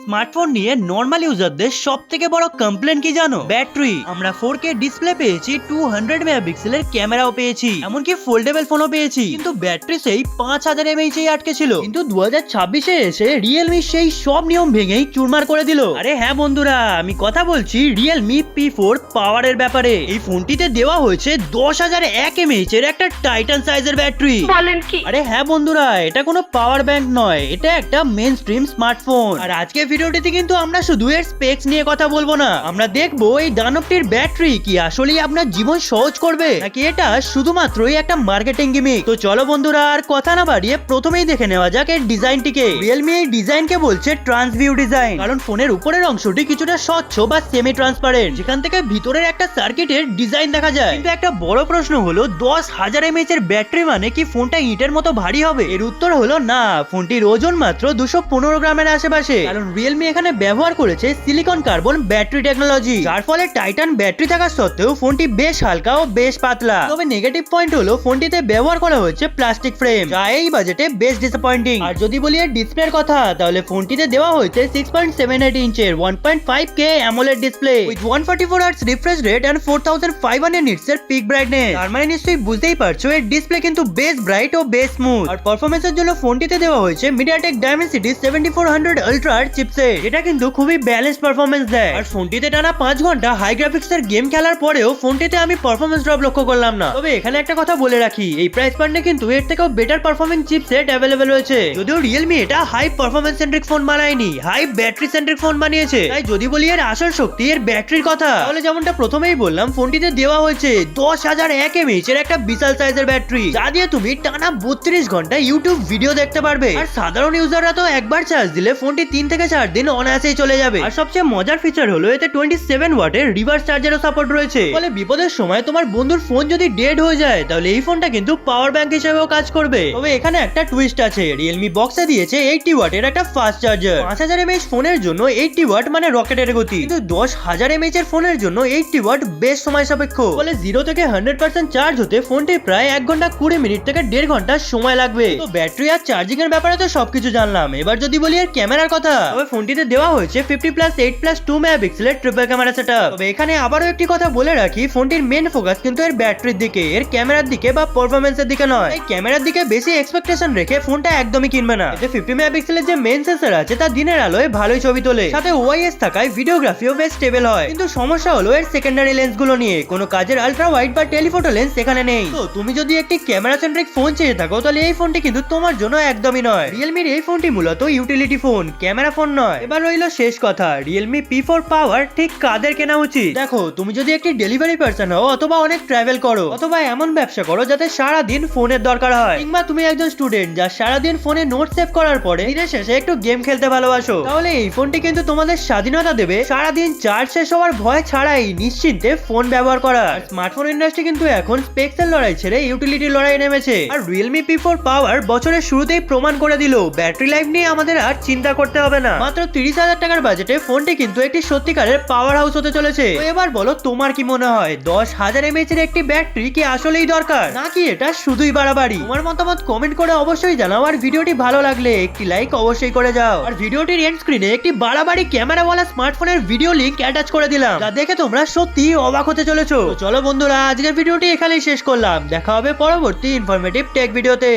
Smartphone নিয়ে normal ইউজারদের সব থেকে বড় কমপ্লেন কি জানো? ব্যাটারি। আমরা 4K ডিসপ্লে পেয়েছি, 200 মেগাপিক্সেলের ক্যামেরাও পেয়েছি, এমনকি ফোল্ডেবল ফোনও পেয়েছি, কিন্তু ব্যাটারি সেই 5000 mAh আটকে ছিল। কিন্তু 2026-এ এসে রিয়েলমি সেই সব নিয়ম ভেঙেই চুরমার করে দিল। আরে হ্যাঁ বন্ধুরা, আমি কথা বলছি রিয়েলমি P4 পাওয়ারের ব্যাপারে। এই ফোনটিতে দেওয়া হয়েছে 10001 mAh এর একটা টাইটান সাইজের ব্যাটারি। বলেন কি? আরে হ্যাঁ বন্ধুরা, এটা কোনো পাওয়ার ব্যাংক নয়, এটা একটা মেইন স্ট্রিম স্মার্টফোন। আর আজকে ভিডিওটিতে কিন্তু আমরা শুধু এর স্পেক্স নিয়ে কথা বলবো না, আমরা দেখবো এই দানবটির ব্যাটারি কি আসলেই আপনার জীবন সহজ করবে নাকি এটা শুধুমাত্রই একটা মার্কেটিং গিমিক। তো চলো বন্ধুরা, আর কথা না বাড়িয়ে প্রথমেই দেখে নেওয়া যাক এর ডিজাইনটিকে। রিয়েলমি এই ডিজাইনকে বলছে ট্রান্সভিউ ডিজাইন, কারণ ফোনের উপরের অংশটি কিছুটা স্বচ্ছ বা সেমি ট্রান্সপারেন্ট, যেখান থেকে ভিতরের একটা সার্কিটের ডিজাইন দেখা যায়। কিন্তু একটা বড় প্রশ্ন হলো 10,000 mAh এর ব্যাটারি মানে কি ফোনটা ইটের মতো ভারী হবে? এর উত্তর হলো না, ফোনটির ওজন মাত্র 215 গ্রামের আশেপাশে। কারণ রিয়েলমি এখানে ব্যবহার করেছে সিলিকন কার্বন ব্যাটারি টেকনোলজি, যার ফলে টাইটান ব্যাটারি থাকা সত্ত্বেও ফোনটি বেশ হালকা ও বেশ পাতলা। তবে নেগেটিভ পয়েন্ট হলো ফোনটিতে ব্যবহার করা হয়েছে প্লাস্টিক ফ্রেম, যা এই বাজেটে বেশ ডিসঅ্যাপয়েন্টিং। আর যদি বলি এর ডিসপ্লের কথা, তাহলে ফোনটিতে দেওয়া হয়েছে 6.78 ইঞ্চের 1.5K AMOLED display with 144 Hz refresh rate and 4500 nits এর পিক ব্রাইটনেস। তার মানে নিশ্চয়ই বুঝতেই পারছো এর ডিসপ্লে কিন্তু বেশ ব্রাইট ও বেশ স্মুথ। আর পারফরম্যান্সের জন্য ফোনটিতে দেওয়া হয়েছে MediaTek Dimensity 7400 Ultra চিপসেট, এটা কিন্তু খুবই ব্যালেন্স পারফরম্যান্স দেয়। আর ফোনটিতে টানা 5 ঘন্টা হাই গ্রাফিক্সের গেম খেলার পরেও ফোনটিতে আমি পারফরম্যান্স ড্রপ লক্ষ্য করলাম না। তবে এখানে একটা কথা বলে রাখি, এই প্রাইস পয়েন্টে কিন্তু এর থেকেও বেটার পারফরমিং চিপসেট অ্যাভেলেবেল রয়েছে। যদিও রিয়েলমি এটা হাই পারফরম্যান্স সেন্ট্রিক ফোন বানায়নি, হাই ব্যাটারি সেন্ট্রিক ফোন বানিয়েছে। তাই যদি বলি এর আসল শক্তি এর ব্যাটারির কথা, তাহলে যেমনটা প্রথমেই বললাম, ফোনটিতে দেওয়া হয়েছে 10,001 mAh এর একটা বিশাল সাইজের ব্যাটারি, যা দিয়ে তুমি টানা 32 ঘন্টা ইউটিউব ভিডিও দেখতে পারবে। আর সাধারণ ইউজাররা তো একবার চার্জ দিলে ফোনটি 3 থেকে 4 দিন অনায়াসেই চলে যাবে। আর সবচেয়ে মজার ফিচার হলো এতে 27 ওয়াটের রিভার্স চার্জারও সাপোর্ট রয়েছে, ফলে বিপদের সময় তোমার বন্ধুর ফোন যদি ডেড হয়ে যায় তাহলে এই ফোনটা কিন্তু পাওয়ার ব্যাংক হিসেবেও কাজ করবে। তবে এখানে একটা টুইস্ট আছে, রিয়েলমি বক্সে দিয়েছে 80 ওয়াটের একটা ফাস্ট চার্জার। 5000 mAh ফোনের জন্য 80 ওয়াট মানে রকেটের গতি, কিন্তু 10,000 mAh এর ফোনের জন্য 80 ওয়াট বেশ সময় সাপেক্ষ। ফলে 0 থেকে 100% চার্জ হতে ফোনটি প্রায় 1 ঘন্টা 20 মিনিট থেকে 1.5 ঘন্টা সময় লাগবে। তো ব্যাটারি আর চার্জিং এর ব্যাপারে তো সবকিছু জানলাম, এবার যদি বলি এর ক্যামেরার কথা, তবে ফোনটিতে দেওয়া হয়েছে 50+8+2 মেগাপিক্সেলের ট্রিপল ক্যামেরা সেটআপ। তবে এখানে আবারও একটি কথা বলে রাখি, ফোনটির মেন ফোকাস কিন্তু এর ব্যাটারির দিকে, এর ক্যামেরার দিকে বা পারফরম্যান্সের দিকে নয়। এই ক্যামেরার দিকে বেশি এক্সপেকটেশন রেখে ফোনটা একদমই কিনবে না। এতে 50 মেগাপিক্সেলের যে মেন সেন্সর আছে তা দিনের আলোয় ভালোই ছবি তোলে, সাথে OIS থাকায় ভিডিওগ্রাফিও বেশ স্টেবল হয়। কিন্তু সমস্যা হলো এর সেকেন্ডারি লেন্স গুলো নিয়ে, কোনো কাজের আলট্রা ওয়াইড বা টেলিফোটো লেন্স এখানে নেই। তো তুমি যদি একটি ক্যামেরা সেন্ট্রিক ফোন চেয়ে থাকো তাহলে এই ফোনটি কিন্তু তোমার জন্য একদমই নয়। রিয়েলমির এই ফোনটি মূলত ইউটিলিটি ফোন, ক্যামেরা ফোন নয়। এবার রইল শেষ কথা, রিয়েলমি P4 পাওয়ার ঠিক কাদের কেনা উচিত? দেখো, তুমি যদি একটি ডেলিভারি পার্সন হও, অথবা অনেক ট্রাভেল করো, অথবা এমন ব্যবসা করো যাতে সারাদিন ফোনের দরকার হয়, কিংবা তুমি একজন স্টুডেন্ট যা সারাদিন ফোনে নোট সেভ করার পরে দিনের শেষে একটু গেম খেলতে ভালোবাসো, তাহলে এই ফোনটি কিন্তু তোমাদের স্বাধীনতা দেবে সারাদিন চার্জ শেষ হওয়ার ভয় ছাড়াই নিশ্চিন্তে ফোন ব্যবহার করার। স্মার্টফোন ইন্ডাস্ট্রি কিন্তু এখন স্পেক্সের লড়াই ছেড়ে ইউটিলিটি লড়াই নেমেছে। আর রিয়েলমি P4 পাওয়ার বছরের শুরুতেই প্রমাণ করে দিল ব্যাটারি লাইফ নিয়ে আমাদের আর চিন্তা করতে হবে না। মাত্র 30,000 টাকার বাজেটে ফোনটি কিন্তু একটি সত্যিকারের পাওয়ার হাউস হতে চলেছে। তো এবার বলো তোমার কি মনে হয়, 10,000 mAh এর একটি ব্যাটারি কি আসলেই দরকার, নাকি এটা শুধুই বাড়াবাড়ি? তোমার মতামত কমেন্ট করে অবশ্যই জানাও। আর ভিডিওটি ভালো লাগলে একটি লাইক অবশ্যই করে যাও। আর ভিডিওটির এন্ড স্ক্রিনে একটি বাড়াবাড়ি ক্যামেরাওয়ালা স্মার্টফোনের ভিডিও লিংক অ্যাটাচ করে দিলাম, যা দেখে তোমরা সত্যি অবাক হতে চলেছো। চলো বন্ধুরা, আজকের ভিডিওটি এখানেই শেষ করলাম, দেখা হবে পরবর্তী ইনফরমেটিভ টেক ভিডিওতে।